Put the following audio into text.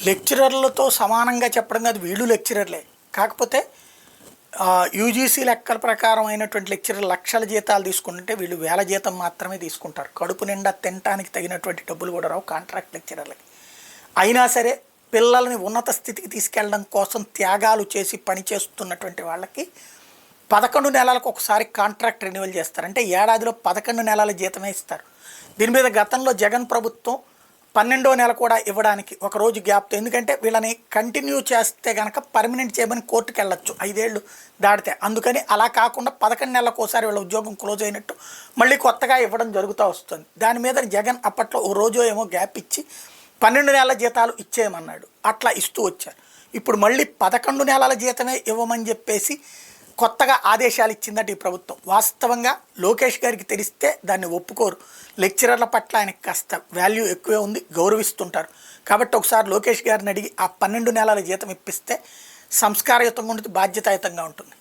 లెక్చరర్లతో సమానంగా చెప్పడం కాదు, వీళ్ళు లెక్చరర్లే. కాకపోతే యూజీసీ లెక్కల ప్రకారం అయినటువంటి లెక్చరర్ లక్షల జీతాలు తీసుకుంటుంటే వీళ్ళు వేల జీతం మాత్రమే తీసుకుంటారు. కడుపు నిండా తినటానికి తగినటువంటి డబ్బులు కూడా రావు కాంట్రాక్ట్ లెక్చరర్లకి. అయినా సరే పిల్లల్ని ఉన్నత స్థితికి తీసుకెళ్ళడం కోసం త్యాగాలు చేసి పనిచేస్తున్నటువంటి వాళ్ళకి 11 నెలలకు ఒకసారి కాంట్రాక్ట్ రెన్యువల్ చేస్తారు. అంటే ఏడాదిలో 11 నెలల జీతమే ఇస్తారు. దీని మీద గతంలో జగన్ ప్రభుత్వం 12వ నెల కూడా ఇవ్వడానికి ఒకరోజు గ్యాప్తో, ఎందుకంటే వీళ్ళని కంటిన్యూ చేస్తే కనుక పర్మనెంట్ చేయమని కోర్టుకు వెళ్ళొచ్చు 5 ఏళ్ళు దాటితే. అందుకని అలా కాకుండా 11 నెలలకు ఒకసారి వీళ్ళ ఉద్యోగం క్లోజ్ అయినట్టు మళ్ళీ కొత్తగా ఇవ్వడం జరుగుతూ వస్తుంది. దాని మీద జగన్ అప్పట్లో ఓ రోజు ఏమో గ్యాప్ ఇచ్చి 12 నెలల జీతాలు ఇచ్చేయమన్నాడు. అట్లా ఇస్తూ వచ్చారు. ఇప్పుడు మళ్ళీ 11 నెలల జీతమే ఇవ్వమని చెప్పేసి కొత్తగా ఆదేశాలు ఇచ్చిందట ఈ ప్రభుత్వం. వాస్తవంగా లోకేష్ గారికి తెలిస్తే దాన్ని ఒప్పుకోరు. లెక్చరర్ల పట్ల ఆయనకి కాస్త వాల్యూ ఎక్కువే ఉంది, గౌరవిస్తుంటారు. కాబట్టి ఒకసారి లోకేష్ గారిని అడిగి ఆ 12 నెలల జీతం ఇప్పిస్తే సంస్కారయుతంగా ఉంటుంది, బాధ్యతాయుతంగా ఉంటుంది.